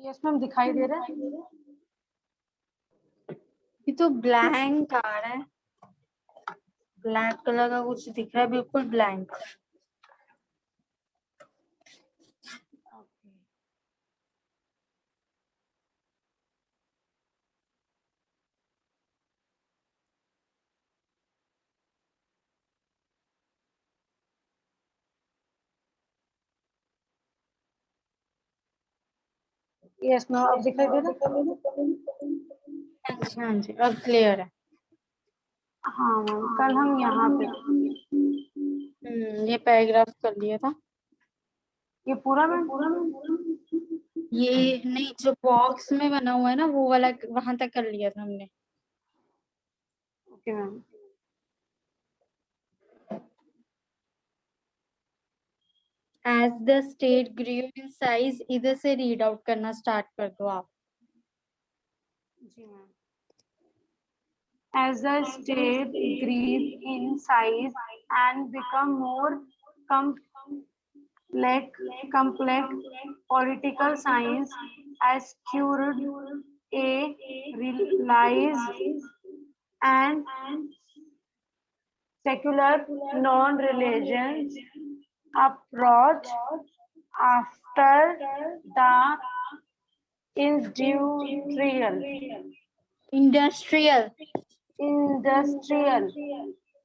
Yes ma'am, दिखाई दे रहा है। ये तो ब्लैंक आ रहा है, ब्लैक कलर का कुछ दिख रहा है, बिल्कुल ब्लैंक। यस मैम, अब दिखाई दे रहा है। अच्छा हाँ जी, अब क्लियर है। हाँ मैम, कल हम यहाँ पे ये पैराग्राफ कर लिया था। ये पूरा मैम। ये नहीं, जो बॉक्स में बना हुआ है ना वो वाला, वहां तक कर लिया था हमने। Okay ma'am. As the state grew in size, इधर से रीड आउट करना स्टार्ट कर दो आप। जी ma'am. As the state grew in size and become more complex, political science acquired a realized and secular non-religious approach after the industrial industrial industrial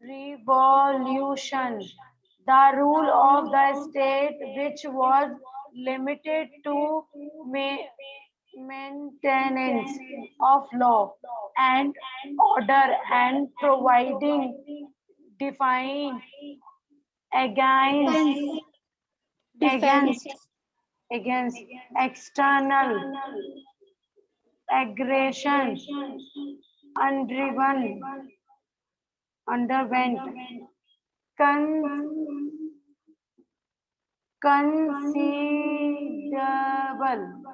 revolution. The rule of the state, which was limited to maintenance of law and order and providing define against defence against against external aggression undriven underwent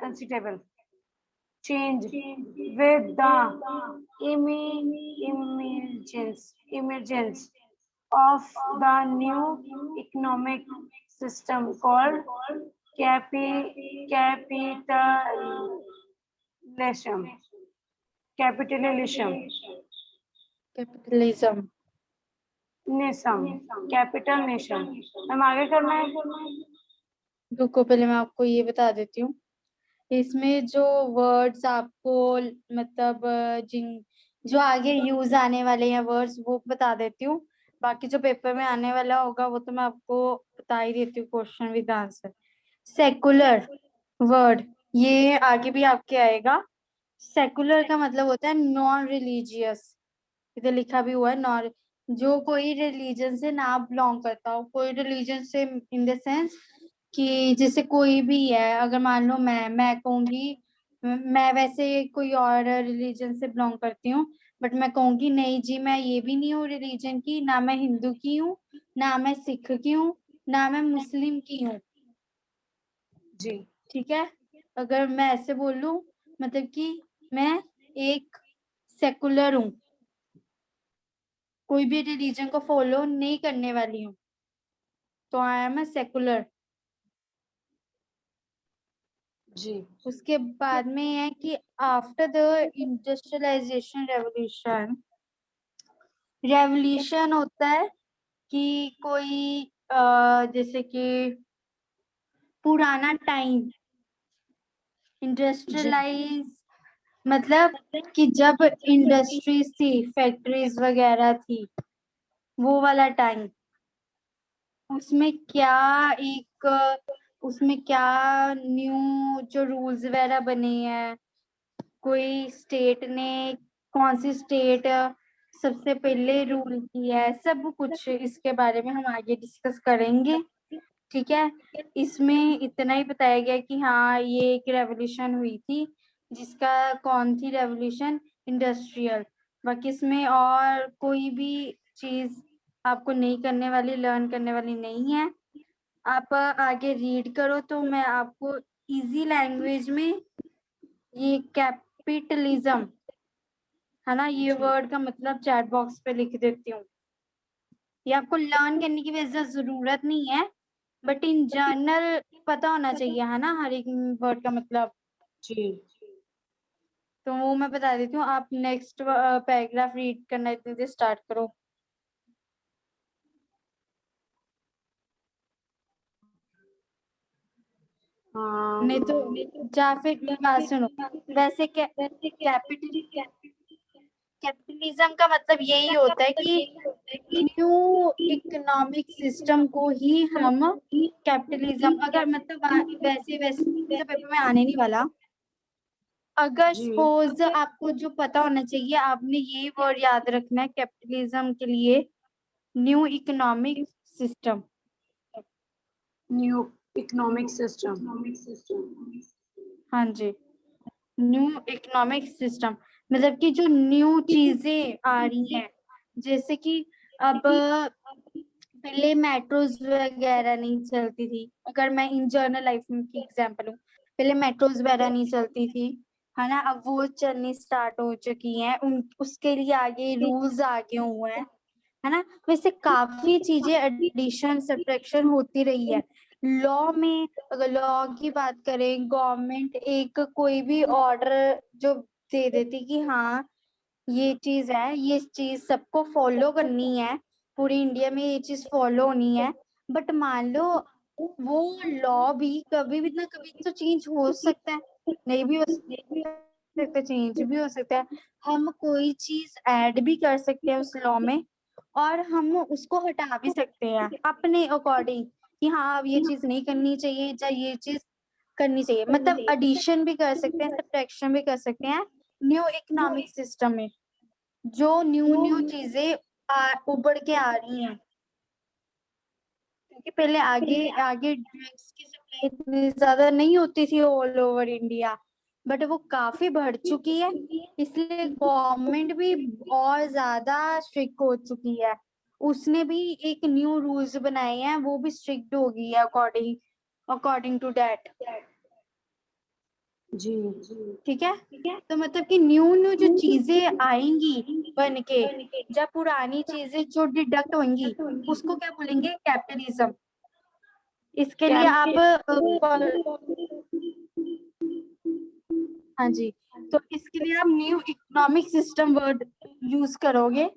considerable change with the emergence of the new economic system called capitalism. Capitalism. Capitalism. नेशम। Capital nation. हम आगे करना है। रुको, पहले मैं आपको ये बता देती हूँ। इसमें जो वर्ड्स आपको मतलब जिन जो आगे यूज आने वाले हैं वर्ड्स वो बता देती हूँ। बाकी जो पेपर में आने वाला होगा वो तो मैं आपको बता ही देती हूँ, question with answer. Secular word ये आगे भी आपके आएगा। सेकुलर का मतलब होता है नॉन रिलीजियस। इधर लिखा भी हुआ है नॉन, जो कोई रिलीजन से ना बिलोंग करता हो, कोई रिलीजन से इन द सेंस कि जैसे कोई भी है, अगर मान लो मैं कहूंगी मैं वैसे कोई और रिलीजन से बिलोंग करती हूँ, बट मैं कहूंगी नहीं जी मैं ये भी नहीं हूँ रिलीजन की, ना मैं हिंदू की हूँ, ना मैं सिख की हूँ, ना मैं मुस्लिम की हूँ। जी। ठीक है, अगर मैं ऐसे बोलूं मतलब कि मैं एक सेकुलर हूँ, कोई भी रिलीजन को फॉलो नहीं करने वाली हूँ, तो आई एम ए सेकुलर। जी। उसके बाद में है कि after the industrialisation revolution, revolution होता है कि कोई जैसे कि पुराना टाइम, जी। इंडस्ट्रियलाइज मतलब कि जब इंडस्ट्रीज थी, फैक्ट्रीज वगैरह थी, वो वाला टाइम। उसमें क्या एक उसमें क्या न्यू जो रूल्स वगैरह बने हैं, कोई स्टेट ने, कौन सी स्टेट सबसे पहले रूल किया है, सब कुछ इसके बारे में हम आगे डिस्कस करेंगे। ठीक है, इसमें इतना ही बताया गया कि हाँ ये एक रेवोल्यूशन हुई थी, जिसका कौन थी रेवोल्यूशन, इंडस्ट्रियल। बाकी इसमें और कोई भी चीज आपको नहीं करने वाली, लर्न करने वाली नहीं है। आप आगे रीड करो तो मैं आपको इजी लैंग्वेज में ये कैपिटलिज्म है ना, ये जी। वर्ड का मतलब चैट बॉक्स पे लिख देती हूँ। ये आपको लर्न करने की वजह जरूरत नहीं है, बट इन जनरल पता होना चाहिए है ना हर एक वर्ड का मतलब। जी तो वो मैं बता देती हूँ, आप नेक्स्ट पैराग्राफ रीड करना इतनी देर स्टार्ट करो। नहीं तो या फिर मेरी बात सुनो, वैसे कैपिटलिज्म का मतलब यही होता है कि न्यू इकोनॉमिक सिस्टम को ही हम कैपिटलिज्म, अगर मतलब वैसे वैसे तो पेपर में आने नहीं वाला। अगर जी सपोज आपको जो पता होना चाहिए, आपने ये वर्ड याद रखना है कैपिटलिज्म के लिए, new economic system. New economic system. हाँ जी, न्यू इकोनॉमिक सिस्टम मतलब कि जो न्यू चीजें आ रही हैं, जैसे कि अब पहले मेट्रोज वगैरह नहीं चलती थी, अगर मैं इन जर्नल लाइफ की एग्जांपल हूँ, पहले मेट्रोज वगैरह नहीं चलती थी, है ना, अब वो चलनी स्टार्ट हो चुकी हैं, उन उसके लिए आगे रूल्स आगे हुए हैं, है ना। वैसे काफी चीजें एडिशन सब्ट्रैक्शन होती रही है लॉ में। अगर लॉ की बात करें, गवर्नमेंट एक कोई भी ऑर्डर जो दे देती कि हाँ ये चीज है, ये चीज सबको फॉलो करनी है, पूरी इंडिया में ये चीज फॉलो होनी है, बट मान लो वो लॉ भी कभी भी ना कभी तो चेंज हो सकता है, नहीं भी हो सकता, चेंज भी हो सकता है। हम कोई चीज ऐड भी कर सकते हैं उस लॉ में, और हम उसको हटा भी सकते हैं अपने अकॉर्डिंग कि हाँ अब ये चीज नहीं करनी चाहिए या ये चीज करनी चाहिए, मतलब एडिशन भी कर सकते हैं, सब्ट्रैक्शन भी कर सकते हैं न्यू इकोनॉमिक सिस्टम में, जो न्यू न्यू चीजें उभर के आ रही हैं। क्योंकि पहले आगे आगे ड्रग्स की सप्लाई इतनी ज्यादा नहीं होती थी ऑल ओवर इंडिया, बट वो काफी बढ़ चुकी है, इसलिए गवर्नमेंट भी और ज्यादा स्ट्रिक्ट हो चुकी है, उसने भी एक न्यू रूल्स बनाए हैं, वो भी स्ट्रिक्ट हो गई है अकॉर्डिंग अकॉर्डिंग टू दैट। जी ठीक है, तो मतलब कि न्यू न्यू जो चीजें आएंगी बन के, जब पुरानी चीजें जो डिडक्ट होंगी उसको क्या बोलेंगे, कैपिटलिज्म। इसके लिए कैप आप हाँ जी, तो इसके लिए आप new economic system word use करोगे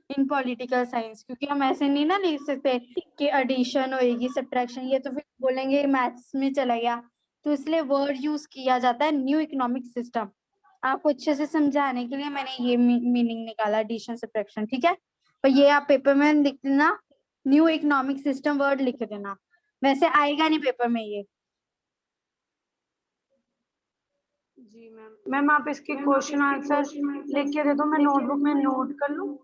इन पॉलिटिकल साइंस, क्योंकि हम ऐसे नहीं ना लिख सकते कि एडिशन होएगी सब्ट्रैक्शन, ये तो फिर बोलेंगे मैथ्स में चला गया, तो इसलिए वर्ड यूज किया जाता है न्यू इकोनॉमिक सिस्टम। आपको अच्छे से समझाने के लिए मैंने ये मीनिंग निकाला एडिशन सब्ट्रैक्शन, ठीक है। पर ये आप पेपर में लिख देना, न्यू इकोनॉमिक सिस्टम वर्ड लिख देना, वैसे आएगा नहीं पेपर में ये। जी मैम आप इसके क्वेश्चन आंसर लिख के दे दो, मैं नोटबुक में नोट कर लूँ।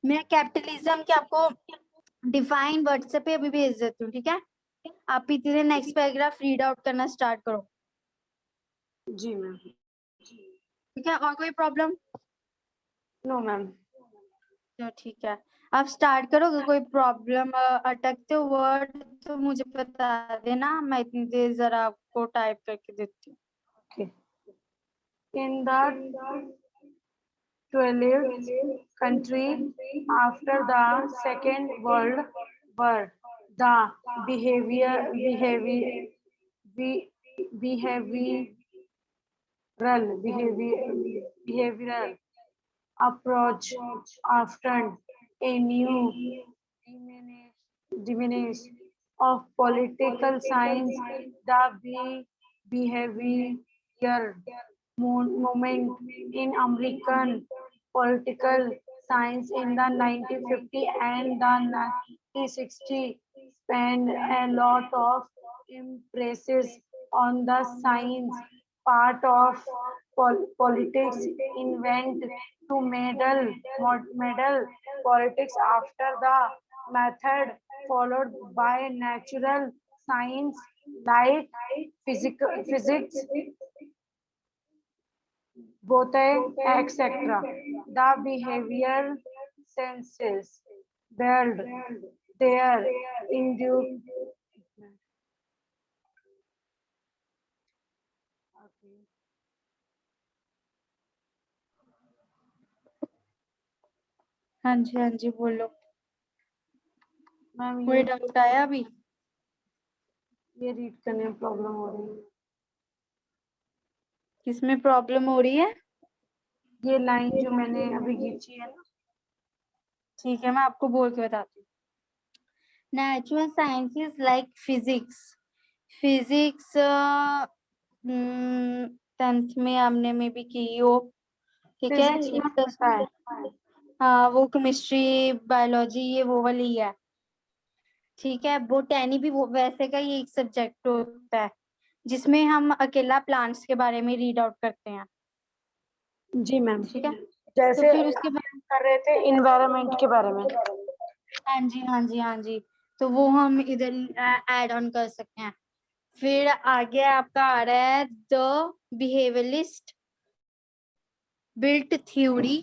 मैं कैपिटलिज्म के आपको डिफाइन व्हाट्सएप पे अभी भेज देती हूँ, ठीक है। आप इतने नेक्स्ट पैराग्राफ रीड आउट करना स्टार्ट करो, जी मैम। ठीक है। और कोई प्रॉब्लम? No ma'am. तो ठीक है, आप स्टार्ट करो, अगर कोई प्रॉब्लम अटकते हो वर्ड तो मुझे बता देना, मैं इतनी देर जरा आपको टाइप करके देती हूँ। Okay. In the 12th country after the Second World War, the be- behavioral approach often a new diminish of political science, the behavior movement in American political science in the 1950 and the 1960 spent a lot of emphasis on the science part of politics, invent to medal politics after the method followed by natural science like physics, botany, etc. The behavior senses build their induced. हाँ जी बोलो, ma'am कोई doubt आया अभी? ये read करने में problem हो रही है। किसमें प्रॉब्लम हो रही है? ये लाइन जो मैंने अभी खींची है ना। ठीक है, मैं आपको बोल के बताती हूँ। Natural sciences like physics 10th में आपने में भी की हो, ठीक है। फिजिक्स में पता है। हाँ, वो केमिस्ट्री बायोलॉजी ये वो वाली है, ठीक है। बोटैनी भी वो वैसे का ही एक सब्जेक्ट होता है जिसमें हम अकेला प्लांट्स के बारे में रीड आउट करते हैं, जी मैम। ठीक है। तो जैसे फिर उसके बाद कर रहे थे इन्वायरमेंट के बारे में। हाँ जी, हाँ जी, हाँ जी, तो वो हम इधर ऐड ऑन कर सकते हैं। फिर आगे आपका आ रहा है the behaviourist built theory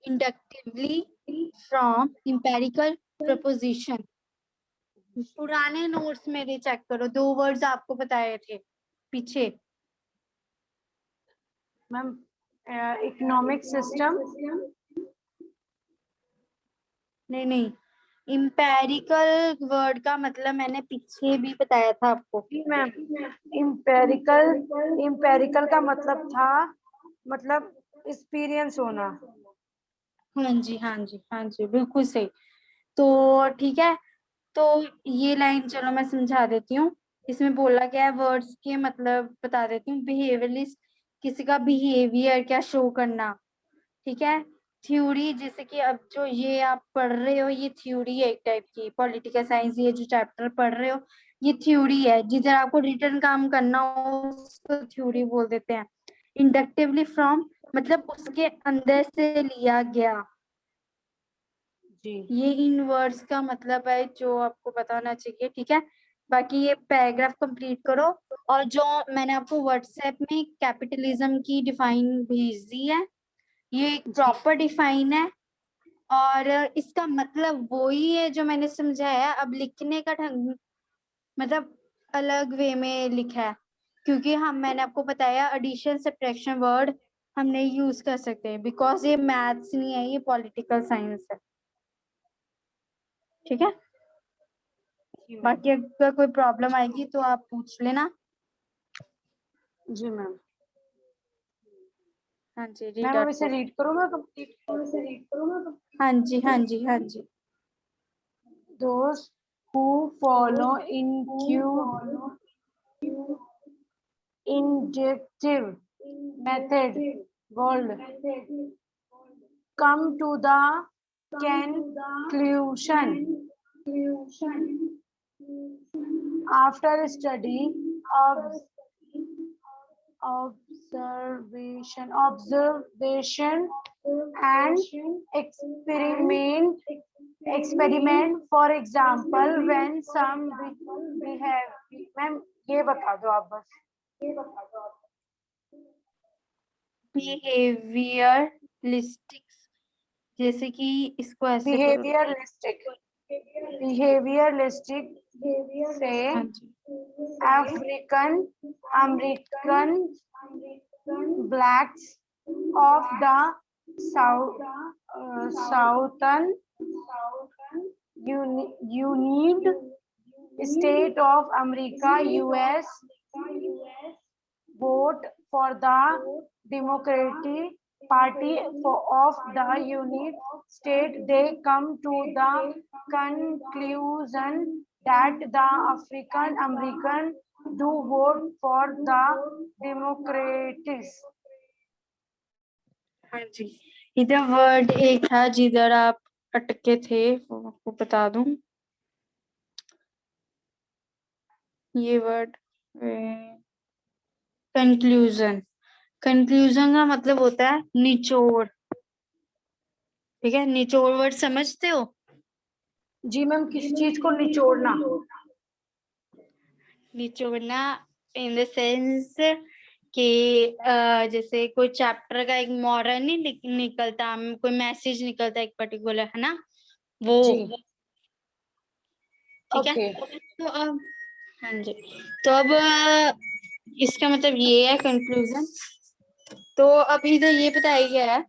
inductively from empirical preposition. पुराने नोट्स मेरे चेक करो, 2 वर्ड्स आपको बताए थे पीछे। Ma'am economic system. नहीं नहीं, एम्पिरिकल वर्ड का मतलब मैंने पीछे भी बताया था आपको। जी मैम, इम्पेरिकल का मतलब था, मतलब एक्सपीरियंस होना। हाँ जी, हाँ जी, हाँ जी, बिल्कुल सही। तो ठीक है, तो ये लाइन चलो मैं समझा देती हूँ। इसमें बोला गया है, वर्ड्स के मतलब बता देती हूँ। बिहेवियरलिस्ट किसी का बिहेवियर क्या शो करना, ठीक है। थ्योरी जैसे कि अब जो ये आप पढ़ रहे हो ये थ्योरी है एक टाइप की, पॉलिटिकल साइंस ये जो चैप्टर पढ़ रहे हो ये थ्योरी है। जिधर आपको रिटर्न काम करना हो उसको थ्योरी बोल देते हैं। इंडक्टिवली फ्रॉम मतलब उसके अंदर से लिया गया। जी ये इन वर्ड्स का मतलब है जो आपको बताना चाहिए, ठीक है। बाकी ये पैराग्राफ कंप्लीट करो। और जो मैंने आपको व्हाट्सएप में कैपिटलिज्म की डिफाइन भेज दी है, ये जी प्रॉपर डिफाइन है और इसका मतलब वही है जो मैंने समझाया। अब लिखने का ढंग मतलब अलग वे में लिखा है, क्योंकि हम मैंने आपको बताया एडिशन सब्ट्रैक्शन वर्ड हम नहीं यूज कर सकते बिकॉज ये मैथ्स नहीं है, ये पॉलिटिकल साइंस है, ठीक है। जी मैम। बाकी अगर कोई प्रॉब्लम आएगी तो आप पूछ लेना। जी मैम। हाँ जी, रीड मैम अब आउट इसे करो। रीड करूँ मैं कंप्लीट? हाँ जी, हाँ जी, हाँ जी। Those who follow inductive method world come to the conclusion after study of observation and experiment. For example, when some behave, ma'am ये बता दो आप बस। बिहेवियरलिस्टिक्स जैसे कि इसको ऐसे करो। बिहेवियरलिस्टिक से हाँ जी, African American blacks of the southern United States of America (US) vote for the Democratic Party of the United States. They come to the conclusion that the African American do vote for the Democrats. हाँ जी। इधर word एक था जिधर आप अटके थे, वो आपको बता दूं। ये वर्ड कंक्लूजन। कंक्लूजन का मतलब होता है निचोड़, ठीक है। निचोड़ वर्ड समझते हो? जी मैम, किसी चीज को निचोड़ना। निचोड़ना इन द सेंस कि जैसे कोई चैप्टर का एक मॉरल नहीं निकलता, कोई मैसेज निकलता एक पर्टिकुलर, है ना, वो, जी ठीक है। ओके। तो अब हाँ जी, तो अब इसका मतलब ये है कंक्लूजन। तो अब इधर ये बताया गया है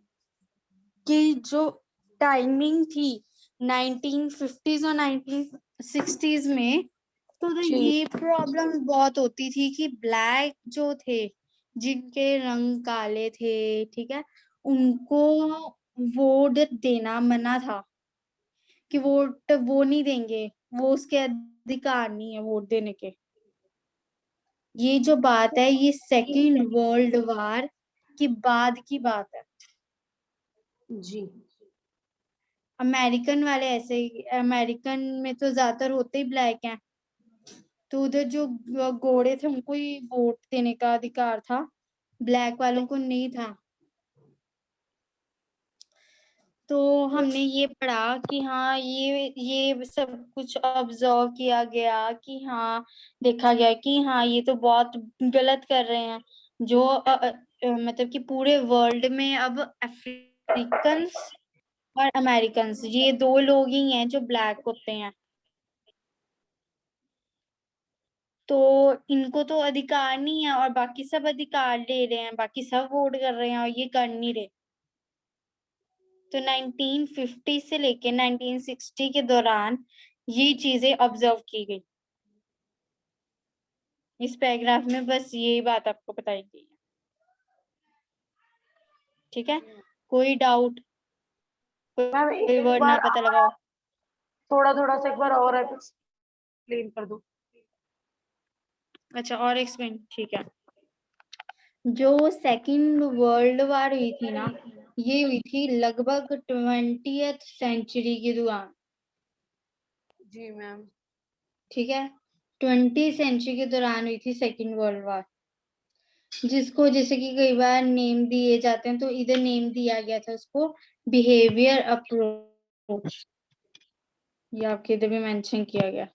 कि जो टाइमिंग थी 1950s और 1960s में, तो जी ये प्रॉब्लम बहुत होती थी कि ब्लैक जो थे जिनके रंग काले थे, ठीक है, उनको वोट देना मना था, कि वोट वो नहीं देंगे, वो उसके अधिकार नहीं है वोट देने के। ये जो बात है ये सेकेंड वर्ल्ड वार की बाद की बात है। जी अमेरिकन वाले ऐसे ही, अमेरिकन में तो ज्यादातर होते ही ब्लैक हैं, तो उधर जो गोरे थे उनको ही वोट देने का अधिकार था, ब्लैक वालों को नहीं था। तो हमने ये पढ़ा कि हाँ ये सब कुछ ऑब्जर्व किया गया कि हाँ देखा गया कि हाँ ये तो बहुत गलत कर रहे हैं, जो मतलब कि पूरे वर्ल्ड में अब अफ्रीकन्स और अमेरिकन्स ये दो लोग ही हैं जो ब्लैक होते हैं, तो इनको तो अधिकार नहीं है और बाकी सब अधिकार ले रहे हैं, बाकी सब वोट कर रहे हैं और ये कर नहीं रहे। तो 1950 से लेके 1960 के दौरान ये चीजें ऑब्जर्व की गई। इस पैराग्राफ में बस यही बात आपको बताई गई है, ठीक है। कोई डाउट, मैम, कोई एक वर्ड ना बार पता और लगाओ। आप थोड़ा थोड़ा सा एक बार और एक्सप्लेन कर दो। अच्छा, और एक्सप्लेन, ठीक है। जो सेकंड वर्ल्ड वार हुई थी ना, ये हुई थी लगभग 20th सेंचुरी के दौरान, जी मैम। ठीक है। 20th सेंचुरी के दौरान हुई थी सेकंड वर्ल्ड वार, जिसको जैसे कि कई बार नेम दिए जाते हैं, तो इधर नेम दिया गया था उसको बिहेवियर अप्रोच, ये आपके इधर भी मेंशन किया गया।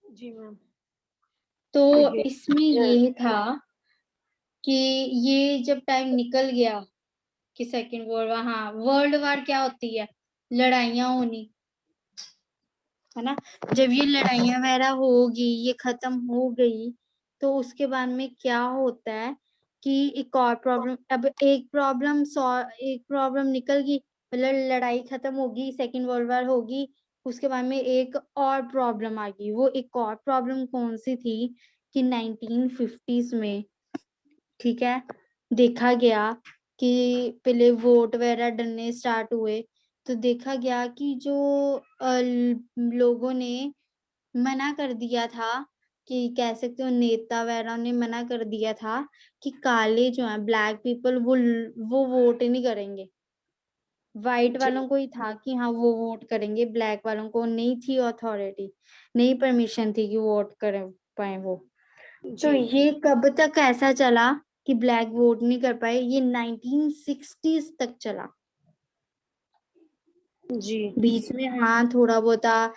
जी मैम। तो इसमें बिहेवियर। ये था कि ये जब टाइम निकल गया कि सेकेंड वर्ल्ड वार, हाँ वर्ल्ड वार क्या होती है, लड़ाइयाँ होनी, है ना। जब ये लड़ाइयाँ वगैरह होगी, ये खत्म हो गई, तो उसके बाद में क्या होता है कि एक और प्रॉब्लम, अब एक प्रॉब्लम निकल गई, मतलब लड़ाई खत्म होगी, सेकेंड वर्ल्ड वार होगी, उसके बाद में एक और प्रॉब्लम आ गई। वो एक और प्रॉब्लम कौन सी थी कि 1950s में, ठीक है, देखा गया कि पहले वोट वगैरह डलने स्टार्ट हुए, तो देखा गया कि जो लोगों ने मना कर दिया था, कि कह सकते हो नेता वगैरह ने मना कर दिया था कि काले जो हैं ब्लैक पीपल वो वोट नहीं करेंगे। वाइट जी वालों को ही था कि हाँ वो वोट करेंगे, ब्लैक वालों को नहीं थी अथॉरिटी, नहीं परमिशन थी कि वोट कर पाए वो। तो जी ये कब तक ऐसा चला कि ब्लैक वोट नहीं कर पाए, ये 1960s तक चला। जी बीच में हाँ थोड़ा बहुत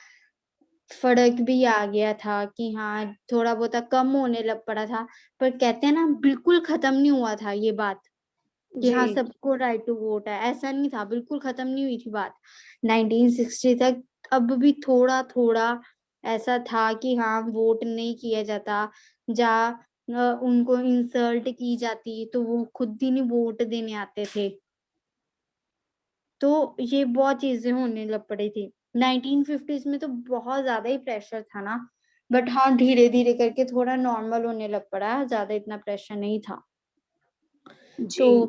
फर्क भी आ गया था कि हाँ थोड़ा बहुत कम होने लग पड़ा था, पर कहते हैं ना बिल्कुल खत्म नहीं हुआ था ये बात कि जी हाँ सबको राइट टू वोट है, ऐसा नहीं था, बिल्कुल खत्म नहीं हुई थी बात 1960 तक। अब भी थोड़ा थोड़ा ऐसा था कि हाँ वोट नहीं किया जाता, जा उनको इंसल्ट की जाती तो वो खुद ही नहीं वोट देने आते थे, तो ये बहुत चीजें होने लग पड़ी थी 1950s में। तो बहुत ज्यादा ही प्रेशर था ना, बट हाँ धीरे धीरे करके थोड़ा नॉर्मल होने लग पड़ा, ज्यादा इतना प्रेशर नहीं था। जी तो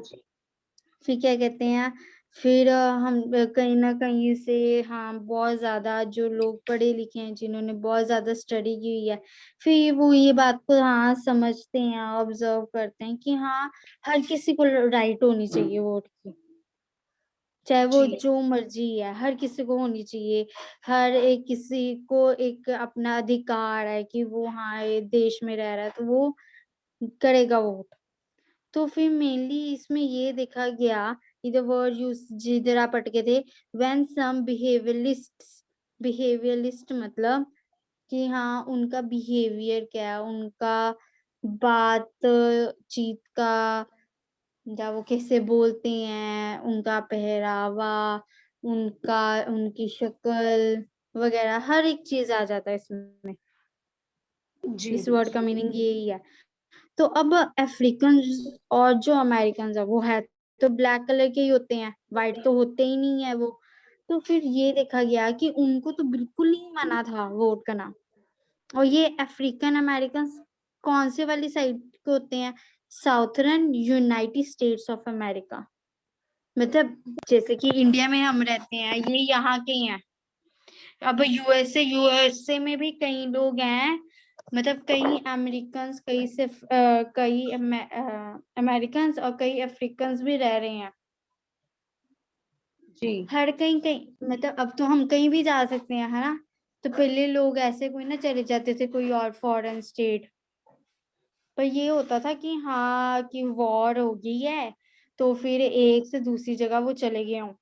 फिर क्या कहते हैं, फिर हम कहीं ना कहीं से हाँ बहुत ज्यादा जो लोग पढ़े लिखे हैं, जिन्होंने बहुत ज्यादा स्टडी की हुई है, फिर वो ये बात को हाँ समझते हैं, ऑब्जर्व करते हैं कि हाँ हर किसी को राइट होनी चाहिए वोट की, चाहे वो जी जो मर्जी है, हर किसी को होनी चाहिए। हर एक किसी को एक अपना अधिकार है कि वो हाँ ये देश में रह रहा है तो वो करेगा वोट। तो फिर मेनली इसमें ये देखा गया, इधर वर्ड यूज जिधर आप अटके थे, व्हेन सम बिहेवियलिस्ट मतलब कि हाँ उनका बिहेवियर क्या है, उनका बातचीत का, या वो कैसे बोलते हैं, उनका पहरावा, उनका उनकी शक्ल वगैरह हर एक चीज आ जाता है इसमें। जी इस वर्ड का मीनिंग यही है। तो अब अफ्रीकन और जो अमेरिकन है वो है तो ब्लैक कलर के ही होते हैं, व्हाइट तो होते ही नहीं है वो। तो फिर ये देखा गया कि उनको तो बिल्कुल ही मना था वोट करना। और ये अफ्रीकन अमेरिकन कौन से वाली साइड होते हैं southern United states of America. मतलब जैसे कि इंडिया में हम रहते हैं, ये यहाँ के ही हैं। अब यूएसए में भी कई लोग हैं, मतलब कई अमेरिकन, कई सिर्फ कई अमेरिकन और कई अफ्रीकन भी रह रहे हैं। जी हर कहीं कहीं, मतलब अब तो हम कहीं भी जा सकते हैं, है ना। तो पहले लोग ऐसे कोई ना चले जाते थे कोई और फॉरेन स्टेट, पर ये होता था कि हाँ कि वॉर हो गई है तो फिर एक से दूसरी जगह वो चले गए हों।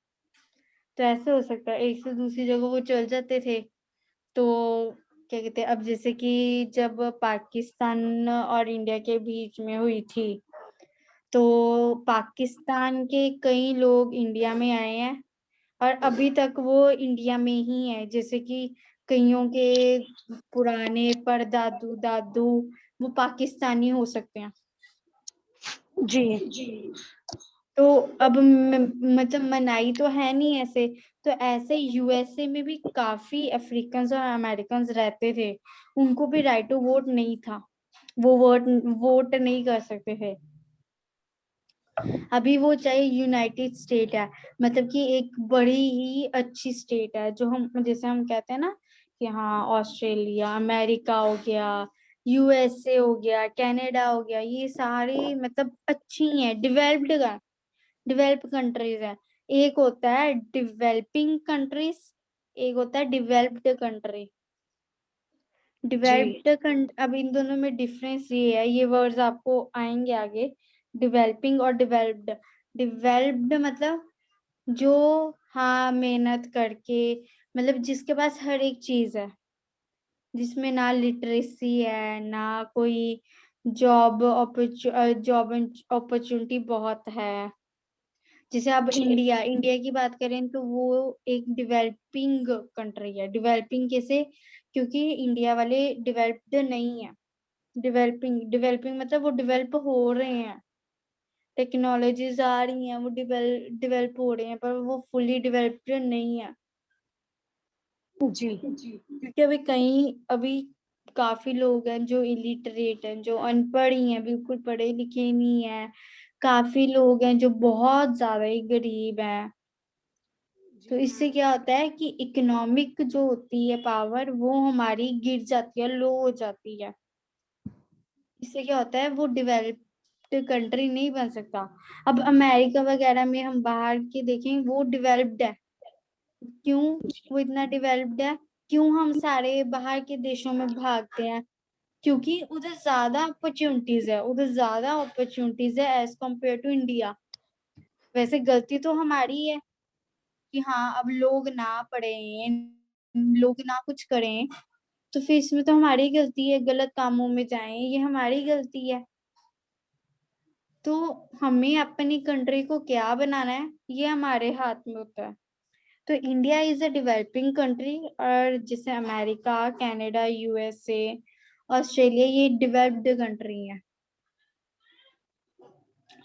तो ऐसे हो सकता है एक से दूसरी जगह वो चल जाते थे। तो क्या कहते हैं, अब जैसे कि जब पाकिस्तान और इंडिया के बीच में हुई थी, तो पाकिस्तान के कई लोग इंडिया में आए हैं और अभी तक वो इंडिया में ही है। जैसे कि कईयों के पुराने परदादू दादू वो पाकिस्तानी हो सकते हैं। जी तो अब मतलब मनाई तो है नहीं ऐसे। तो ऐसे यूएसए में भी काफी अफ्रीकन और अमेरिकन रहते थे, उनको भी राइट टू वोट नहीं था, वो वोट नहीं कर सकते थे। अभी वो चाहे यूनाइटेड स्टेट है, मतलब कि एक बड़ी ही अच्छी स्टेट है, जो हम जैसे हम कहते हैं ना कि हाँ ऑस्ट्रेलिया अमेरिका हो गया, यूएसए हो गया, कनाडा हो गया, ये सारी मतलब अच्छी हैं, डेवलप कंट्रीज है। एक होता है डेवलपिंग कंट्रीज, एक होता है डेवलप्ड कंट्री। जी अब इन दोनों में डिफरेंस ये है, ये वर्ड्स आपको आएंगे आगे, डेवलपिंग और डेवलप्ड। डेवलप्ड मतलब जो हाँ मेहनत करके, मतलब जिसके पास हर एक चीज है, जिसमें ना लिटरेसी है ना कोई जॉब अपॉर्चुनिटी बहुत है। जैसे अब इंडिया की बात करें तो वो एक डेवलपिंग कंट्री है। डेवलपिंग कैसे, क्योंकि इंडिया वाले डेवलप्ड नहीं है। डेवलपिंग मतलब वो डेवलप हो रहे हैं, टेक्नोलॉजीज आ रही हैं, वो डेवलप हो रहे हैं, पर वो फुली डेवलप्ड नहीं है। जी क्योंकि अभी काफी लोग हैं जो इलिटरेट हैं, जो अनपढ़ ही हैं, बिल्कुल पढ़े लिखे नहीं है। काफी लोग हैं जो बहुत ज्यादा ही गरीब हैं। तो इससे क्या होता है कि इकोनॉमिक जो होती है पावर वो हमारी गिर जाती है, लो हो जाती है। इससे क्या होता है वो डेवलप्ड कंट्री नहीं बन सकता। अब अमेरिका वगैरह में हम बाहर के देखें, वो डेवलप्ड है। क्यों वो इतना डेवलप्ड है, क्यों हम सारे बाहर के देशों में भागते हैं? क्योंकि उधर ज्यादा अपॉर्चुनिटीज है एज कम्पेयर टू इंडिया। वैसे गलती तो हमारी है कि हाँ अब लोग ना पढ़ें, लोग ना कुछ करें, तो फिर इसमें तो हमारी गलती है, गलत कामों में जाएं ये हमारी गलती है। तो हमें अपनी कंट्री को क्या बनाना है ये हमारे हाथ में होता है। तो India is a developing country, और जैसे अमेरिका, कनाडा, यूएसए, ऑस्ट्रेलिया ये डेवलप्ड कंट्री है।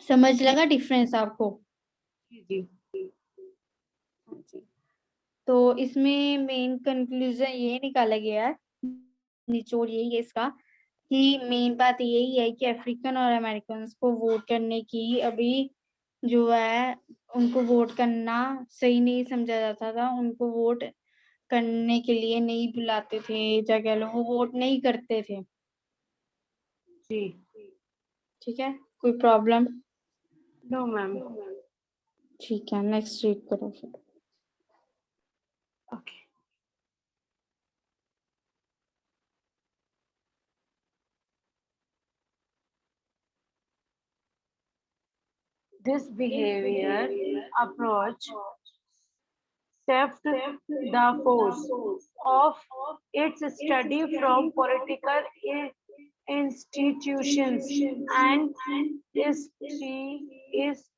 समझ लगा डिफरेंस आपको? जी जी। तो इसमें मेन कंक्लूजन ये निकाला गया है, निचोड़ यही है इसका, कि मेन बात यही है कि अफ्रीकन और अमेरिकन को वोट करने की अभी जो है, उनको वोट करना सही नहीं समझा जाता था, उनको वोट करने के लिए नहीं बुलाते थे, या कह लो वो वोट नहीं करते थे। जी ठीक है, कोई प्रॉब्लम? नो मैम ठीक है, नेक्स्ट रीड करो फिर। Okay this behavior approach saved the force of its study from political institutions and history is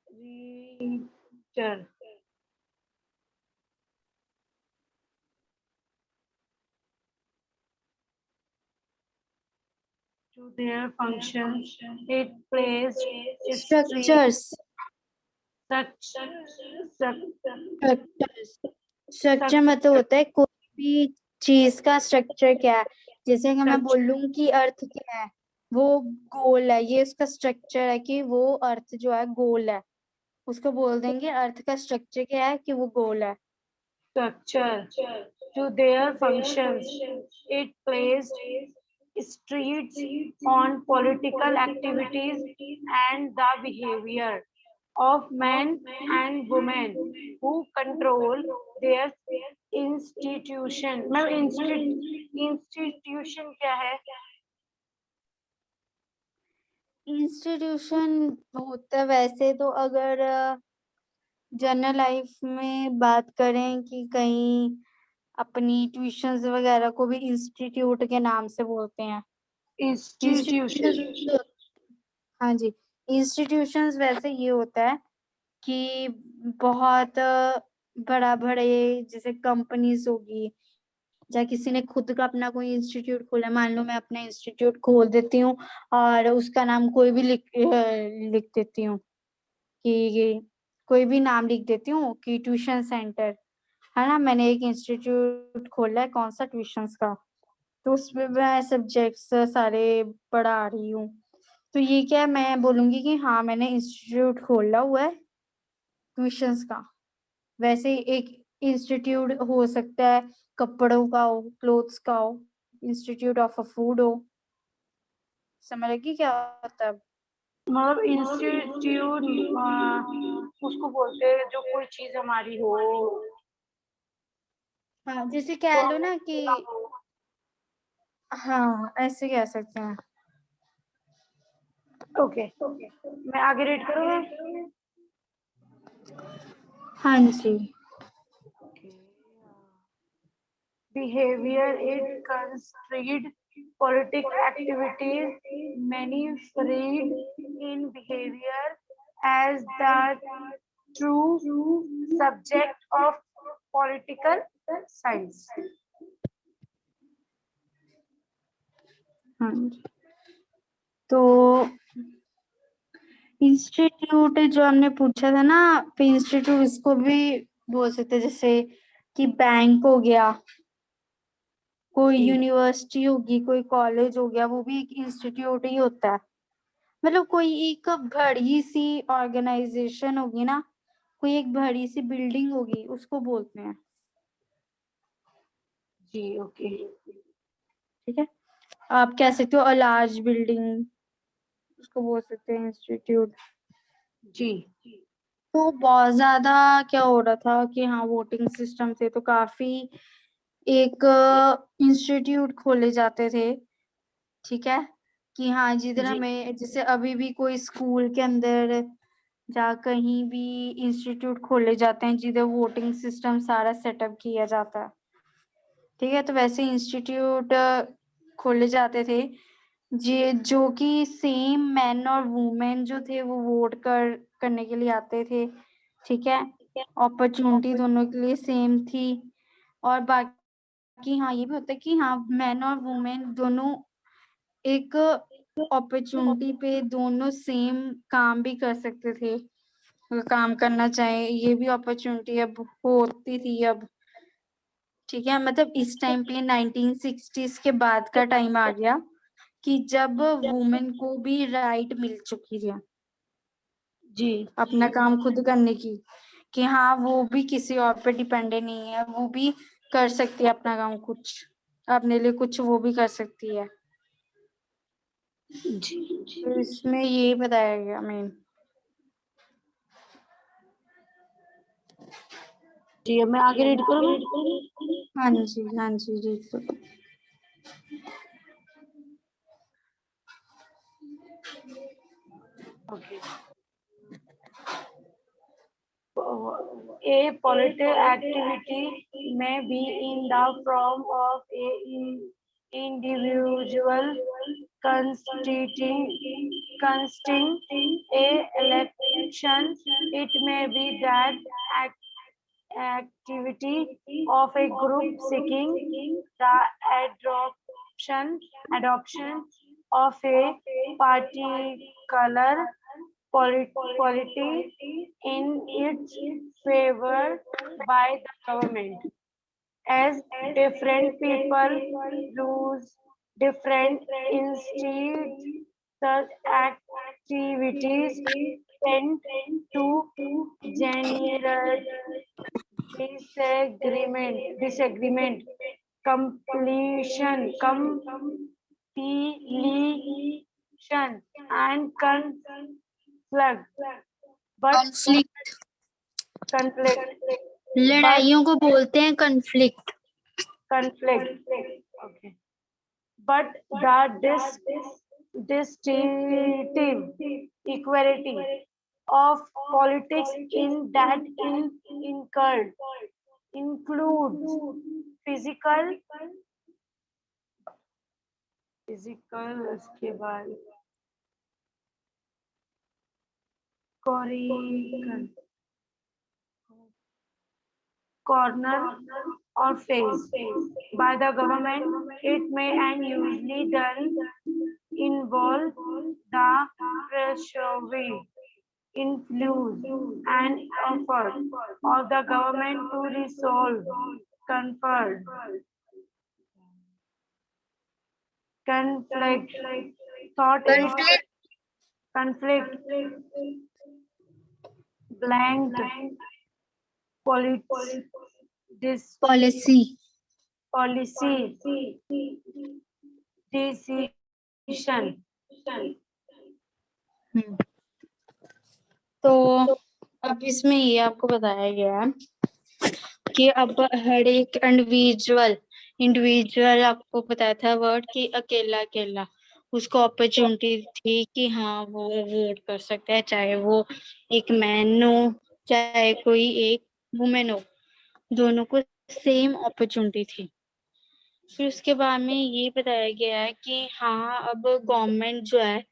reader to their function. It placed history structures such structures structure मतलब होता है कोई भी चीज का स्ट्रक्चर क्या है। जैसे अगर मैं such बोलूं कि अर्थ क्या है, वो गोल है, ये उसका स्ट्रक्चर है कि वो अर्थ जो है गोल है, उसको बोल देंगे अर्थ का स्ट्रक्चर क्या है कि वो गोल है। Structure. To their functions. It placed streets on political activities and the behavior of men and women who control their institution. मैं institution क्या है? इंस्टीट्यूशन होता है वैसे तो, अगर जनरल लाइफ में बात करें कि कहीं अपनी ट्यूशंस वगैरह को भी इंस्टीट्यूट के नाम से बोलते हैं। Institution. इंस्टीट्यूशन, हाँ जी, इंस्टीट्यूशंस वैसे ये होता है कि बहुत बड़ा बड़े जैसे कंपनीज होगी, या किसी ने खुद का अपना कोई इंस्टीट्यूट खोला, मान लो मैं अपना इंस्टीट्यूट खोल देती हूँ और उसका नाम कोई भी लिख देती हूँ कि कोई भी नाम लिख देती हूँ कि ट्यूशन सेंटर, है ना, मैंने एक इंस्टीट्यूट खोला है, कौन सा, ट्यूशंस का, तो उसमें मैं सब्जेक्ट्स सारे पढ़ा रही हूँ, तो ये क्या है, मैं बोलूंगी कि हाँ मैंने इंस्टीट्यूट खोला हुआ है ट्यूशंस का। वैसे एक इंस्टीट्यूट हो सकता है कपड़ों का हो, क्लोथ्स का हो, इंस्टीट्यूट ऑफ अ फूड हो, समझ लगी क्या होता है? मतलब इंस्टीट्यूट उसको बोलते हैं जो कोई चीज हमारी हो। हाँ, जैसे कह लो ना कि, हाँ ऐसे कह सकते हैं। ओके, मैं आगे रीड करूँगा। हाँ जी। Behavior it constrained political activities manifested in behavior as the true subject of political science. हाँ जी, तो इंस्टीट्यूट जो हमने पूछा था ना, तो इंस्टीट्यूट इसको भी बोल सकते हैं, जैसे कि बैंक हो गया, कोई जी। यूनिवर्सिटी होगी, कोई कॉलेज हो गया, वो भी एक इंस्टीट्यूट ही होता है। मतलब कोई एक बड़ी सी ऑर्गेनाइजेशन होगी ना, कोई एक बड़ी सी बिल्डिंग होगी, उसको बोलते हैं। जी ओके। ठीक है, आप कह सकते हो अ लार्ज बिल्डिंग, उसको बोल सकते हैं इंस्टीट्यूट। जी तो बहुत ज्यादा क्या हो रहा था कि हाँ वोटिंग सिस्टम से तो काफी एक इंस्टीट्यूट खोले जाते थे। ठीक है, कि हाँ जिधर जी हमें, जैसे अभी भी कोई स्कूल के अंदर या कहीं भी इंस्टीट्यूट खोले जाते हैं जिधर वोटिंग सिस्टम सारा सेटअप किया जाता है। ठीक है, तो वैसे इंस्टीट्यूट खोले जाते थे जो कि सेम मैन और वुमेन जो थे वो वोट करने के लिए आते थे। ठीक है, अपॉर्चुनिटी दोनों के लिए सेम थी। और बाकी हाँ ये भी होता है कि हाँ मैन और वुमेन दोनों एक अपॉर्चुनिटी पे दोनों सेम काम भी कर सकते थे, अगर काम करना चाहे, ये भी अपॉर्चुनिटी अब होती थी अब। ठीक है, मतलब इस टाइम पे 1960s के बाद का टाइम आ गया कि जब वुमेन को भी राइट मिल चुकी है जी अपना काम खुद करने की, कि हाँ वो भी किसी और पे डिपेंडेंट नहीं है, वो भी कर सकती है अपना काम, कुछ अपने लिए कुछ वो भी कर सकती है। जी तो इसमें ये बताया गया मेन। जी अब मैं आगे रीड करूँ। हाँ जी, हाँ जी, जी तो okay. A political activity may be in the form of individual contesting a election. It may be that activity of a group seeking the adoption of a particular polity in its favor by the government. As different people lose different institutes. Such activities tend to generate disagreement, completion, and conflict. But conflict, conflict, but लड़ाइयों को बोलते हैं conflict. conflict. Okay. But the distinctive equality of politics in that includes physical उसके बाद corner or face by the government. It may and usually done involve the persuasive influence and effort of the government to resolve conflict. Thought is conflict blank policy, policy decision. तो अब इसमें ये आपको बताया गया है कि अब हर एक इंडिविजुअल आपको बताया था वर्ड कि अकेला अकेला उसको अपॉर्चुनिटी थी कि हाँ वो वोट कर सकता है, चाहे वो एक मैन हो चाहे कोई एक वुमेन हो, दोनों को सेम अपॉर्चुनिटी थी। फिर उसके बाद में ये बताया गया है कि हाँ अब गवर्नमेंट जो है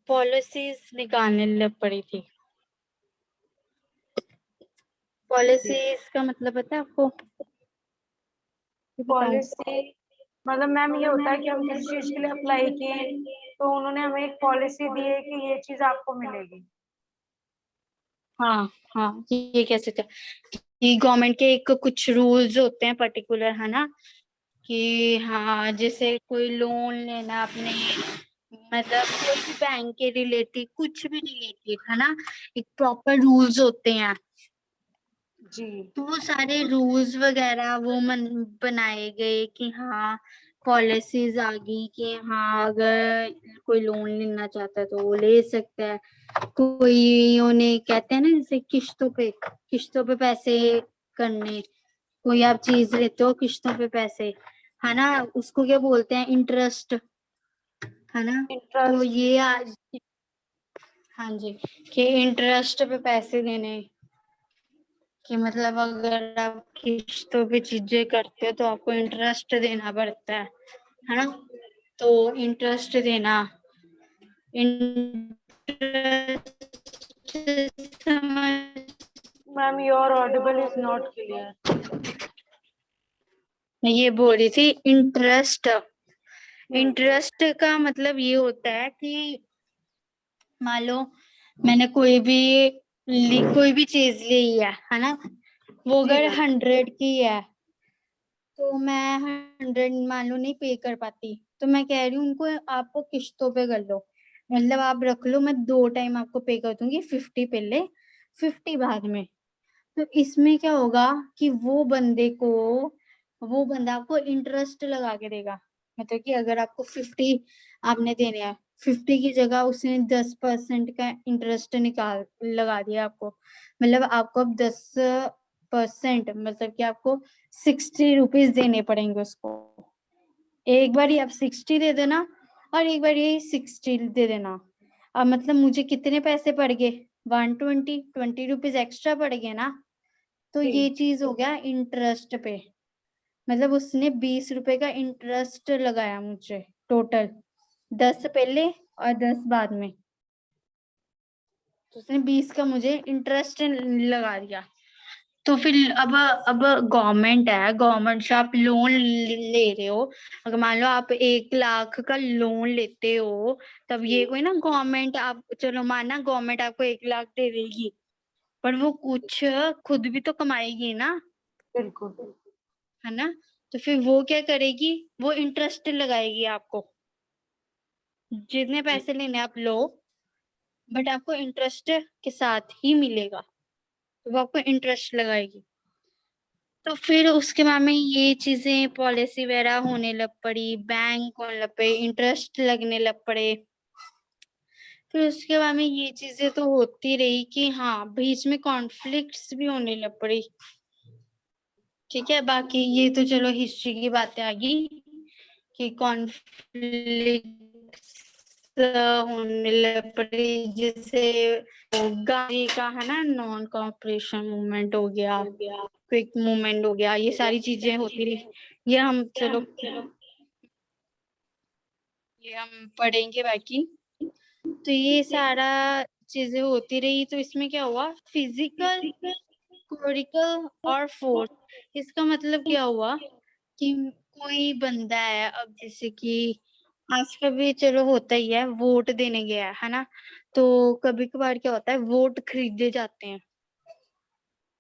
पॉलिसीज निकालने लग पड़ी थी। पॉलिसीज का मतलब पता है आपको? पॉलिसी मतलब मैम ये होता है कि हम किसी चीज के लिए अप्लाई किए तो उन्होंने हमें एक पॉलिसी दी है कि ये चीज आपको मिलेगी। हाँ हाँ, ये कह सकते हैं कि गवर्नमेंट के एक कुछ रूल्स होते हैं पर्टिकुलर, है ना, कि हाँ जैसे कोई लोन लेना अपने, मतलब कोई भी बैंक के रिलेटेड कुछ भी रिलेटेड, है ना, एक प्रॉपर रूल्स होते हैं। जी तो वो सारे रूल्स वगैरह वो बनाए गए कि हाँ पॉलिसीज आ गई कि हाँ अगर कोई लोन लेना चाहता है तो वो ले सकता है। कोई उन्हें कहते हैं ना जैसे किश्तों पे पैसे करने, कोई आप चीज लेते हो किश्तों पे पैसे, है ना, उसको क्या बोलते हैं, इंटरेस्ट, है ना। तो इंटरेस्ट ये आज, हाँ जी, कि इंटरेस्ट पे पैसे देने, कि मतलब अगर आप किस्तों पे चीजें करते हो तो आपको इंटरेस्ट देना पड़ता है ना, तो इंटरेस्ट देना, interest ma'am your Audible is not clear. मैं ये बोल रही थी इंटरेस्ट का मतलब ये होता है कि मान लो मैंने कोई भी चीज ली है ना, वो जी अगर मैम 100 की है तो मैं 100 मान लो नहीं पे कर पाती, तो मैं कह रही हूँ उनको आपको किश्तों पे कर लो, मतलब आप रख लो, मैं 2 टाइम आपको पे कर दूंगी, 50 पहले 50 बाद में। तो इसमें क्या होगा कि वो बंदा आपको इंटरेस्ट लगा के देगा, मतलब कि अगर आपको 50 आपने देने हैं, 50 की जगह उसने 10% का इंटरेस्ट लगा दिया आपको, मतलब आपको अब 10% मतलब कि आपको 60 रुपीज देने पड़ेंगे उसको। एक बार ही आप 60 दे देना और एक बार ये 60 दे देना। अब मतलब मुझे कितने पैसे पड़ गए, 120 रुपीज एक्स्ट्रा पड़ गए ना। तो जी ये चीज हो गया इंटरेस्ट पे, मतलब उसने 20 रुपए का इंटरेस्ट लगाया मुझे टोटल, 10 पहले और 10 बाद में, तो उसने 20 का मुझे इंटरेस्ट लगा दिया। तो फिर अब गवर्नमेंट से आप लोन ले रहे हो, अगर मान लो आप 1 लाख का लोन लेते हो, तब ये कोई ना गवर्नमेंट, आप चलो माना गवर्नमेंट आपको 1 लाख दे देगी, पर वो कुछ खुद भी तो कमाएगी ना, बिल्कुल है ना। तो फिर वो क्या करेगी, वो इंटरेस्ट लगाएगी आपको, जितने पैसे लेने आप लो, बट आपको इंटरेस्ट के साथ ही मिलेगा, तो वो आपको इंटरेस्ट लगाएगी। तो फिर उसके बाद में ये चीजें पॉलिसी वगैरह होने लग पड़ी, बैंक होने लग पड़े, इंटरेस्ट लगने लग पड़े। फिर उसके बाद में ये चीजें तो होती रही कि हाँ बीच में कॉन्फ्लिक्ट्स भी होने लग पड़ी। ठीक है, बाकी ये तो चलो हिस्ट्री की बातें आ गई कि कॉन्फ्लिक्ट्स होने लग पड़ी, जैसे गांधी का है ना नॉन कॉपरेशन मूवमेंट हो गया, क्विक मूवमेंट हो गया, ये सारी चीजें होती रही। ये हम चलो ये हम पढ़ेंगे बाकी। तो ये सारा चीजें होती रही, तो इसमें क्या हुआ, फिजिकल, कोरिकल और फोर्स। इसका मतलब क्या हुआ कि कोई बंदा है, अब जैसे कि आज का भी चलो होता ही है, वोट देने गया है ना, तो कभी कभार क्या होता है, वोट खरीदे जाते हैं,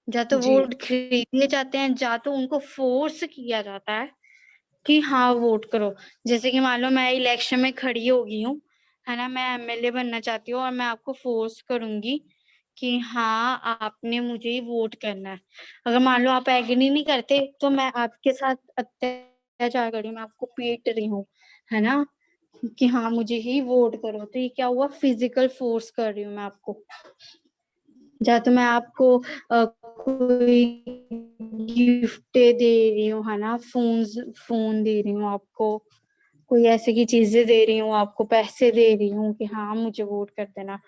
या तो जी वोट खरीदे जाते हैं, या तो उनको फोर्स किया जाता है कि हाँ वोट करो। जैसे कि मान लो मैं इलेक्शन में खड़ी हो गई हूँ, है ना, मैं एमएलए बनना चाहती हूँ और मैं आपको फोर्स करूंगी कि हाँ आपने मुझे ही वोट करना है। अगर मान लो आप एग्री नहीं करते, तो मैं आपके साथ अत्याचार कर रही हूँ, मैं आपको पीट रही हूँ, है ना, कि हाँ मुझे ही वोट करो। तो ये क्या हुआ, फिजिकल फोर्स कर रही हूँ मैं आपको। या तो मैं आपको कोई गिफ्ट दे रही हूँ, है ना, फोन दे रही हूँ आपको, कोई ऐसे की चीजें दे रही हूँ आपको, पैसे दे रही हूँ कि हाँ मुझे वोट कर देना।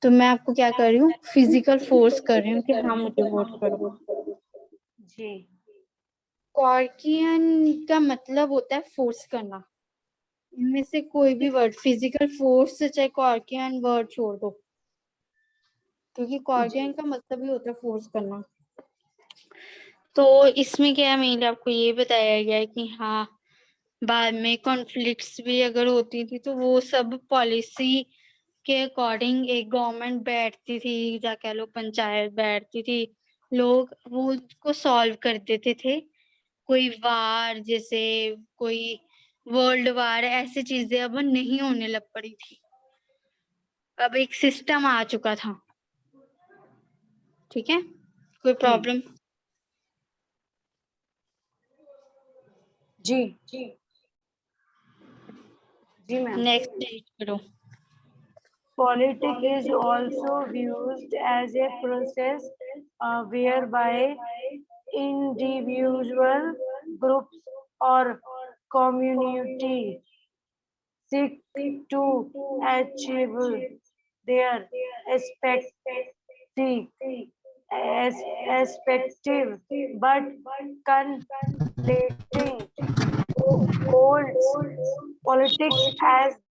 तो मैं आपको क्या कर रही हूँ, फिजिकल फोर्स कर रही हूँ कि हाँ मुझे वोट करो। जी कॉर्कियन का मतलब होता है फोर्स करना। इनमें से कोई भी वर्ड, फिजिकल फोर्स चाहे कॉर्कियन वर्ड छोड़ दो, क्योंकि कॉर्कियन का मतलब ही होता है फोर्स करना। तो इसमें क्या है, मैंने आपको ये बताया गया है कि हाँ बाद में कॉन्फ्लिक्ट्स भी अगर होती थी, तो वो सब पॉलिसी के अकॉर्डिंग एक गवर्नमेंट बैठती थी, या कह लो पंचायत बैठती थी, लोग वो उसको सॉल्व कर देते थे। कोई वार, जैसे कोई वर्ल्ड वार, ऐसी चीजें अब नहीं होने लग पड़ी थी, अब एक सिस्टम आ चुका था। ठीक है, कोई प्रॉब्लम? जी जी मैम। नेक्स्ट रीड करो। Politics is also used as a process whereby individual groups or community seek to achieve their respective respective but conflicting goals. Politics as